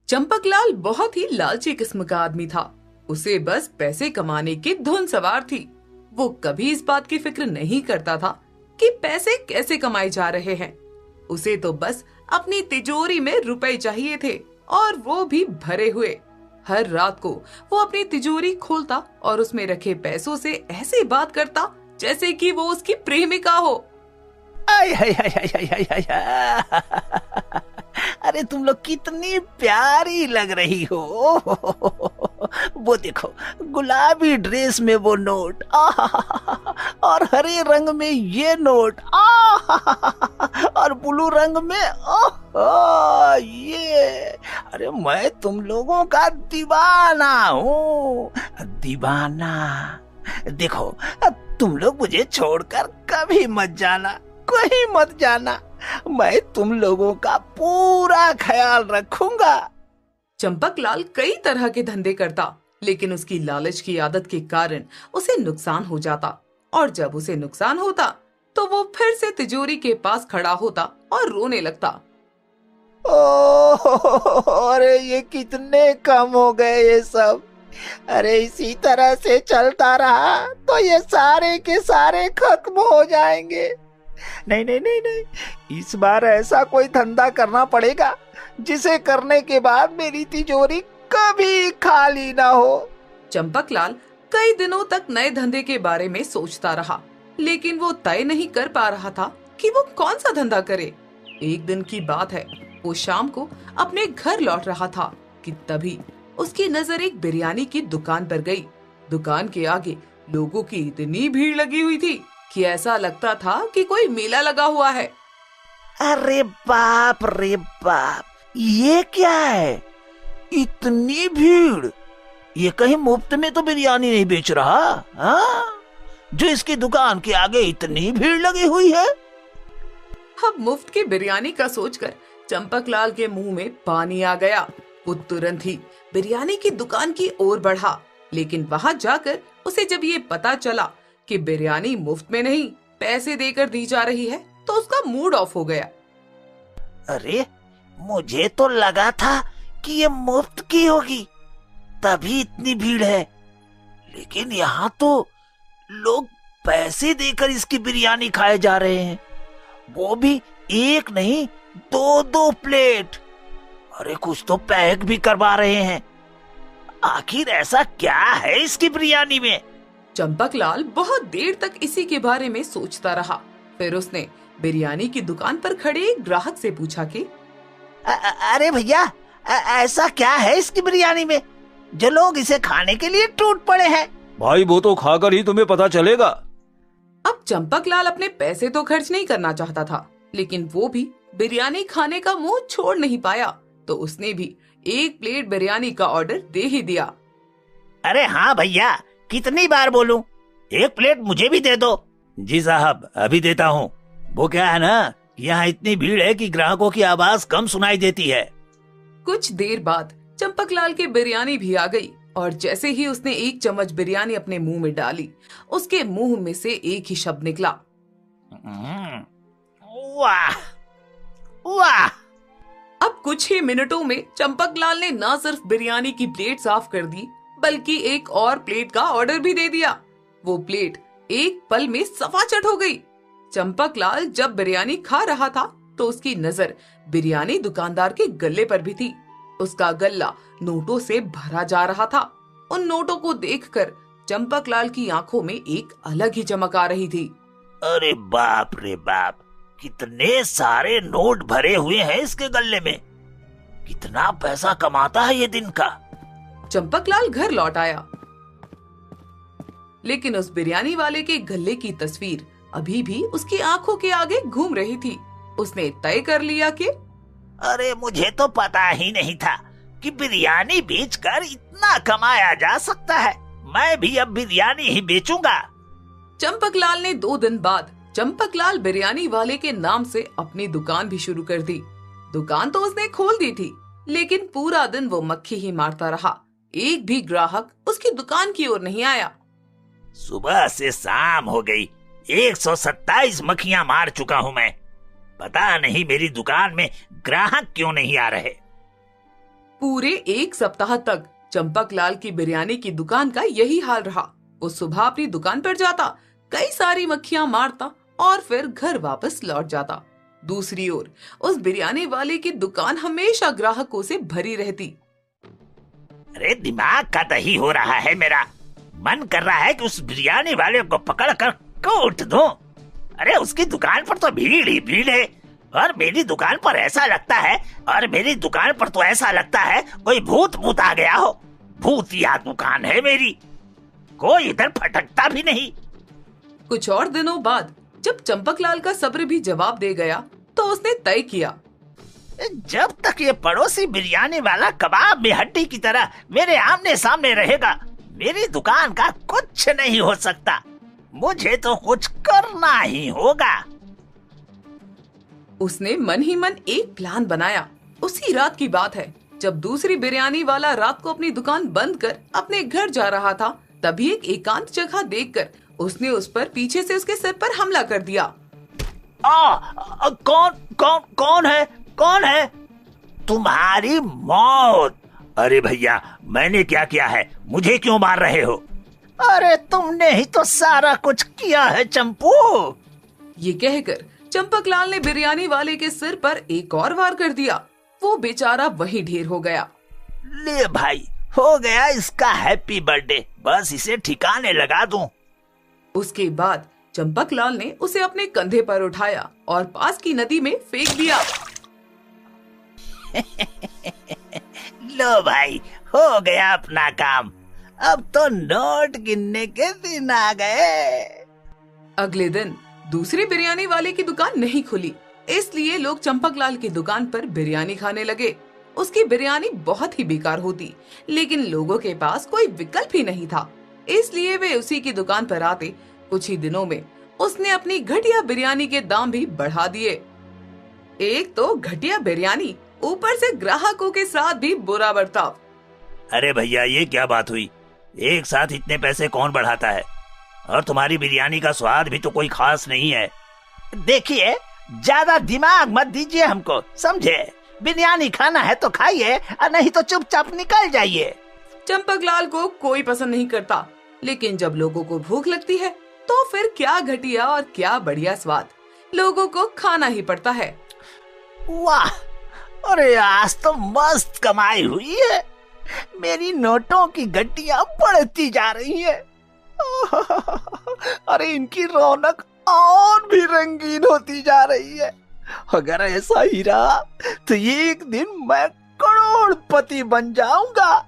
चंपकलाल बहुत ही लालची किस्म का आदमी था। उसे बस पैसे कमाने की धुन सवार थी। वो कभी इस बात की फिक्र नहीं करता था कि पैसे कैसे कमाए जा रहे हैं। उसे तो बस अपनी तिजोरी में रुपए चाहिए थे, और वो भी भरे हुए। हर रात को वो अपनी तिजोरी खोलता और उसमें रखे पैसों से ऐसे बात करता जैसे कि वो उसकी प्रेमिका हो। आय हाय हाय हाय हाय हाय हाय। अरे तुम लोग कितनी प्यारी लग रही हो। वो देखो, गुलाबी ड्रेस में वो नोट, और हरे रंग में ये नोट, और ब्लू रंग में ये। अरे मैं तुम लोगों का दीवाना हूँ, दीवाना। देखो, तुम लोग मुझे छोड़कर कभी मत जाना, कहीं मत जाना। मैं तुम लोगों का पूरा ख्याल रखूंगा। चंपकलाल कई तरह के धंधे करता, लेकिन उसकी लालच की आदत के कारण उसे नुकसान हो जाता। और जब उसे नुकसान होता तो वो फिर से तिजोरी के पास खड़ा होता और रोने लगता। अरे ये कितने कम हो गए ये सब। अरे इसी तरह से चलता रहा तो ये सारे के सारे खत्म हो जाएंगे। नहीं नहीं नहीं नहीं, इस बार ऐसा कोई धंधा करना पड़ेगा जिसे करने के बाद मेरी तिजोरी कभी खाली ना हो। चंपकलाल कई दिनों तक नए धंधे के बारे में सोचता रहा, लेकिन वो तय नहीं कर पा रहा था कि वो कौन सा धंधा करे। एक दिन की बात है, वो शाम को अपने घर लौट रहा था कि तभी उसकी नजर एक बिरयानी की दुकान पर गई। दुकान के आगे लोगों की इतनी भीड़ लगी हुई थी कि ऐसा लगता था कि कोई मेला लगा हुआ है। अरे बाप रे बाप, ये क्या है? इतनी भीड़! ये कहीं मुफ्त में तो बिरयानी नहीं बेच रहा, हाँ? जो इसकी दुकान के आगे इतनी भीड़ लगी हुई है। अब मुफ्त की बिरयानी का सोचकर चंपकलाल के मुंह में पानी आ गया। वो तुरंत ही बिरयानी की दुकान की ओर बढ़ा, लेकिन वहां जाकर उसे जब ये पता चला कि बिरयानी मुफ्त में नहीं, पैसे देकर दी जा रही है, तो उसका मूड ऑफ हो गया। अरे मुझे तो लगा था कि ये मुफ्त की होगी, तभी इतनी भीड़ है। लेकिन यहाँ तो लोग पैसे देकर इसकी बिरयानी खाए जा रहे हैं, वो भी एक नहीं, दो दो प्लेट। अरे कुछ तो पैक भी करवा रहे हैं। आखिर ऐसा क्या है इसकी बिरयानी में? चंपकलाल बहुत देर तक इसी के बारे में सोचता रहा। फिर उसने बिरयानी की दुकान पर खड़े एक ग्राहक से पूछा कि अरे भैया, ऐसा क्या है इसकी बिरयानी में जो लोग इसे खाने के लिए टूट पड़े हैं? भाई वो तो खाकर ही तुम्हें पता चलेगा। अब चंपकलाल अपने पैसे तो खर्च नहीं करना चाहता था, लेकिन वो भी बिरयानी खाने का मुंह छोड़ नहीं पाया, तो उसने भी एक प्लेट बिरयानी का ऑर्डर दे ही दिया। अरे हाँ भैया, कितनी बार बोलूं, एक प्लेट मुझे भी दे दो। जी साहब, अभी देता हूँ। वो क्या है ना, यहाँ इतनी भीड़ है कि ग्राहकों की आवाज कम सुनाई देती है। कुछ देर बाद चंपकलाल की बिरयानी भी आ गई, और जैसे ही उसने एक चम्मच बिरयानी अपने मुंह में डाली, उसके मुंह में से एक ही शब्द निकला, वाह वाह। अब कुछ ही मिनटों में चंपकलाल ने न सिर्फ बिरयानी की प्लेट साफ कर दी, बल्कि एक और प्लेट का ऑर्डर भी दे दिया। वो प्लेट एक पल में सफाचट हो गई। चंपकलाल जब बिरयानी खा रहा था तो उसकी नजर बिरयानी दुकानदार के गले पर भी थी। उसका गल्ला नोटों से भरा जा रहा था। उन नोटों को देखकर चंपकलाल की आंखों में एक अलग ही चमक आ रही थी। अरे बाप रे बाप, कितने सारे नोट भरे हुए हैं इसके गले में। कितना पैसा कमाता है ये दिन का। चंपकलाल घर लौट आया, लेकिन उस बिरयानी वाले के गले की तस्वीर अभी भी उसकी आंखों के आगे घूम रही थी। उसने तय कर लिया कि अरे मुझे तो पता ही नहीं था कि बिरयानी बेचकर इतना कमाया जा सकता है। मैं भी अब बिरयानी ही बेचूंगा। चंपकलाल ने 2 दिन बाद चंपकलाल बिरयानी वाले के नाम से अपनी दुकान भी शुरू कर दी। दुकान तो उसने खोल दी थी, लेकिन पूरा दिन वो मक्खी ही मारता रहा। एक भी ग्राहक उसकी दुकान की ओर नहीं आया। सुबह से शाम हो गई, 127 मक्खियां मार चुका हूँ मैं। पता नहीं मेरी दुकान में ग्राहक क्यों नहीं आ रहे। पूरे एक सप्ताह तक चंपकलाल की बिरयानी की दुकान का यही हाल रहा। वो सुबह अपनी दुकान पर जाता, कई सारी मक्खियां मारता और फिर घर वापस लौट जाता। दूसरी ओर उस बिरयानी वाले की दुकान हमेशा ग्राहकों से भरी रहती। अरे दिमाग का दही हो रहा है मेरा। मन कर रहा है कि उस बिरयानी वाले को पकड़ कर कूट दूं। अरे उसकी दुकान पर तो भीड़ ही भीड़ है और मेरी दुकान पर ऐसा लगता है कोई भूत भूत आ गया हो। भूतिया दुकान है मेरी, कोई इधर फटकता भी नहीं। कुछ और दिनों बाद जब चंपकलाल का सब्र भी जवाब दे गया तो उसने तय किया, जब तक ये पड़ोसी बिरयानी वाला कबाब में हड्डी की तरह मेरे आमने सामने रहेगा, मेरी दुकान का कुछ नहीं हो सकता। मुझे तो कुछ करना ही होगा। उसने मन ही मन एक प्लान बनाया। उसी रात की बात है जब दूसरी बिरयानी वाला रात को अपनी दुकान बंद कर अपने घर जा रहा था, तभी एक एकांत जगह देखकर उसने उस पर पीछे से उसके सिर पर हमला कर दिया। कौन है? तुम्हारी मौत। अरे भैया, मैंने क्या किया है? मुझे क्यों मार रहे हो? अरे तुमने ही तो सारा कुछ किया है चंपू। ये कहकर चंपकलाल ने बिरयानी वाले के सिर पर एक और वार कर दिया। वो बेचारा वहीं ढेर हो गया। ले भाई, हो गया इसका हैप्पी बर्थडे। बस इसे ठिकाने लगा दूं। उसके बाद चंपकलाल ने उसे अपने कंधे पर उठाया और पास की नदी में फेंक दिया। लो भाई, हो गया अपना काम। अब तो नोट गिनने के दिन आ गए। अगले दिन दूसरी बिरयानी वाले की दुकान नहीं खुली, इसलिए लोग चंपकलाल की दुकान पर बिरयानी खाने लगे। उसकी बिरयानी बहुत ही बेकार होती, लेकिन लोगों के पास कोई विकल्प ही नहीं था, इसलिए वे उसी की दुकान पर आते। कुछ ही दिनों में उसने अपनी घटिया बिरयानी के दाम भी बढ़ा दिए। एक तो घटिया बिरयानी, ऊपर से ग्राहकों के साथ भी बुरा बर्ताव। अरे भैया, ये क्या बात हुई? एक साथ इतने पैसे कौन बढ़ाता है? और तुम्हारी बिरयानी का स्वाद भी तो कोई खास नहीं है। देखिए, ज्यादा दिमाग मत दीजिए हमको, समझे? बिरयानी खाना है तो खाइए, और नहीं तो चुपचाप निकल जाइए। चंपकलाल को कोई पसंद नहीं करता, लेकिन जब लोगों को भूख लगती है तो फिर क्या घटिया और क्या बढ़िया स्वाद, लोगों को खाना ही पड़ता है। वाह, अरे आज तो मस्त कमाई हुई है। मेरी नोटों की गड्डियां बढ़ती जा रही है। अरे इनकी रौनक और भी रंगीन होती जा रही है। अगर ऐसा ही रहा तो एक दिन मैं करोड़पति बन जाऊंगा।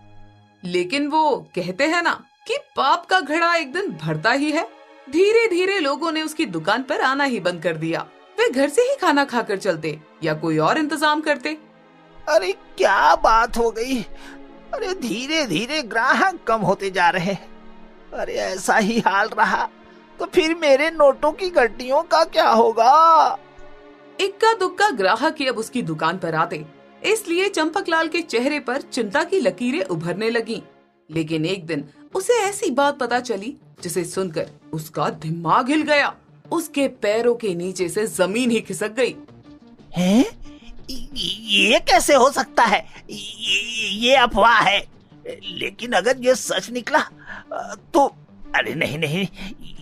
लेकिन वो कहते हैं ना कि पाप का घड़ा एक दिन भरता ही है। धीरे धीरे लोगों ने उसकी दुकान पर आना ही बंद कर दिया। वे घर से ही खाना खाकर चलते या कोई और इंतजाम करते। अरे क्या बात हो गई? अरे धीरे धीरे ग्राहक कम होते जा रहे हैं। अरे ऐसा ही हाल रहा तो फिर मेरे नोटों की गड्डियों का क्या होगा? इक्का दुक्का ग्राहक ही अब उसकी दुकान पर आते, इसलिए चंपकलाल के चेहरे पर चिंता की लकीरें उभरने लगीं। लेकिन एक दिन उसे ऐसी बात पता चली जिसे सुनकर उसका दिमाग हिल गया। उसके पैरों के नीचे से जमीन ही खिसक गई। हैं? ये कैसे हो सकता है? ये अफवाह है। लेकिन अगर ये सच निकला तो अरे नहीं,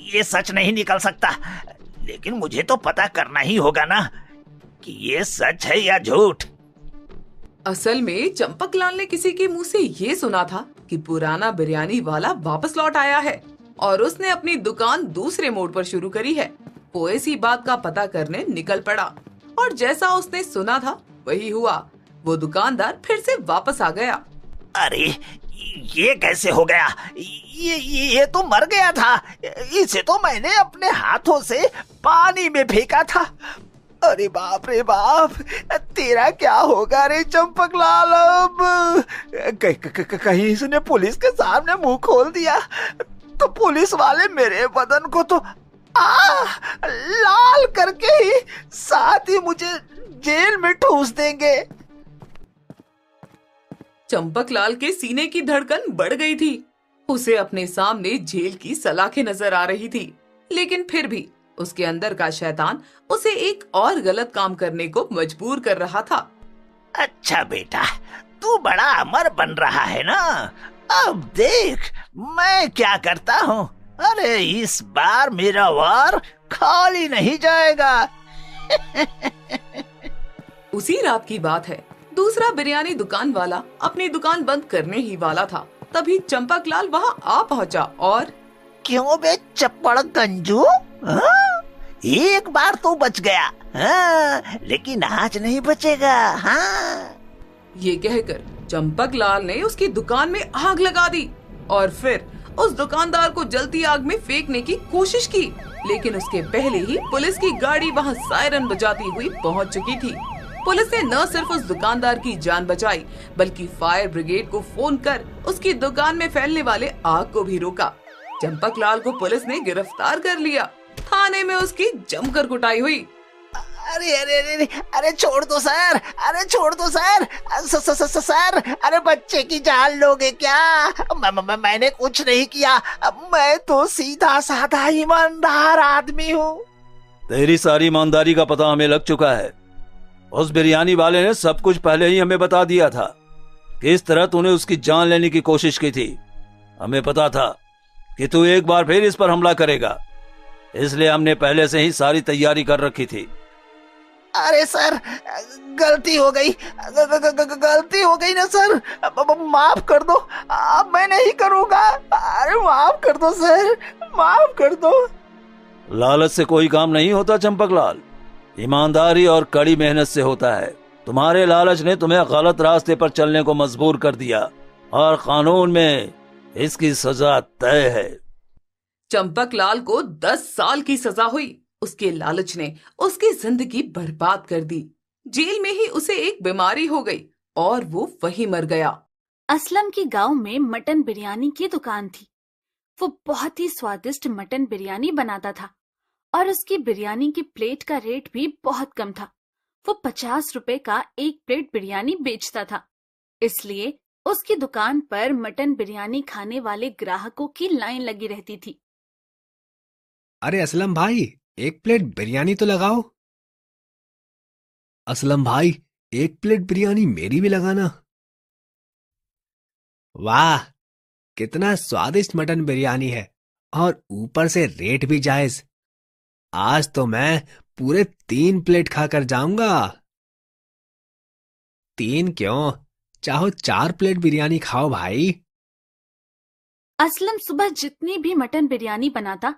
ये सच नहीं निकल सकता। लेकिन मुझे तो पता करना ही होगा ना कि ये सच है या झूठ। असल में चंपकलाल ने किसी के मुंह से ये सुना था कि पुराना बिरयानी वाला वापस लौट आया है और उसने अपनी दुकान दूसरे मोड़ पर शुरू करी है। वो इसी बात का पता करने निकल पड़ा और जैसा उसने सुना था वही हुआ। वो दुकानदार फिर से वापस आ गया। अरे ये कैसे हो गया? ये तो मर गया था। इसे तो मैंने अपने हाथों से पानी में फेंका था। अरे बाप रे बाप, तेरा क्या होगा रे चंपकलाल? अब कहीं इसने पुलिस के सामने मुंह खोल दिया तो पुलिस वाले मेरे बदन को तो लाल करके ही साथ ही मुझे जेल में ठूस देंगे। चंपकलाल के सीने की धड़कन बढ़ गई थी। उसे अपने सामने जेल की सलाखें नजर आ रही थी, लेकिन फिर भी उसके अंदर का शैतान उसे एक और गलत काम करने को मजबूर कर रहा था। अच्छा बेटा, तू बड़ा अमर बन रहा है ना। अब देख मैं क्या करता हूँ। अरे इस बार मेरा वार खाली नहीं जाएगा। उसी रात की बात है। दूसरा बिरयानी दुकान वाला अपनी दुकान बंद करने ही वाला था, तभी चंपकलाल वहाँ आ पहुँचा और क्यों बे चप्पड़ गंजू, हाँ? एक बार तो बच गया, हाँ? लेकिन आज नहीं बचेगा। हाँ? ये कहकर चंपकलाल ने उसकी दुकान में आग लगा दी और फिर उस दुकानदार को जलती आग में फेंकने की कोशिश की, लेकिन उसके पहले ही पुलिस की गाड़ी वहां सायरन बजाती हुई पहुंच चुकी थी। पुलिस ने न सिर्फ उस दुकानदार की जान बचाई, बल्कि फायर ब्रिगेड को फोन कर उसकी दुकान में फैलने वाले आग को भी रोका। चंपकलाल को पुलिस ने गिरफ्तार कर लिया। थाने में उसकी जमकर कुटाई हुई। अरे अरे अरे अरे छोड़ दो सर, अरे छोड़ दो सर, सर अरे बच्चे की जान लोगे क्या? मैंने कुछ नहीं किया, मैं तो सीधा साधा ईमानदार आदमी हूँ। तेरी सारी ईमानदारी का पता हमें लग चुका है। उस बिरयानी वाले ने सब कुछ पहले ही हमें बता दिया था। किस तरह तूने उसकी जान लेने की कोशिश की थी। हमें पता था कि तू एक बार फिर इस पर हमला करेगा, इसलिए हमने पहले से ही सारी तैयारी कर रखी थी। अरे सर गलती हो गई, गलती हो गई ना सर, माफ कर दो, अब मैं नहीं करूँगा। अरे माफ कर दो सर, माफ कर दो। लालच से कोई काम नहीं होता चंपकलाल, ईमानदारी और कड़ी मेहनत से होता है। तुम्हारे लालच ने तुम्हें गलत रास्ते पर चलने को मजबूर कर दिया और कानून में इसकी सजा तय है। चंपकलाल को 10 साल की सजा हुई। उसके लालच ने उसकी जिंदगी बर्बाद कर दी। जेल में ही उसे एक बीमारी हो गई और वो वहीं मर गया। असलम के गांव में मटन बिरयानी की दुकान थी। वो बहुत ही स्वादिष्ट मटन बिरयानी बनाता था और उसकी बिरयानी की प्लेट का रेट भी बहुत कम था। वो 50 रुपए का एक प्लेट बिरयानी बेचता था, इसलिए उसकी दुकान पर मटन बिरयानी खाने वाले ग्राहकों की लाइन लगी रहती थी। अरे असलम भाई, एक प्लेट बिरयानी तो लगाओ। असलम भाई, एक प्लेट बिरयानी मेरी भी लगाना। वाह, कितना स्वादिष्ट मटन बिरयानी है और ऊपर से रेट भी जायज। आज तो मैं पूरे 3 प्लेट खाकर जाऊंगा। 3 क्यों, चाहो 4 प्लेट बिरयानी खाओ भाई। असलम सुबह जितनी भी मटन बिरयानी बनाता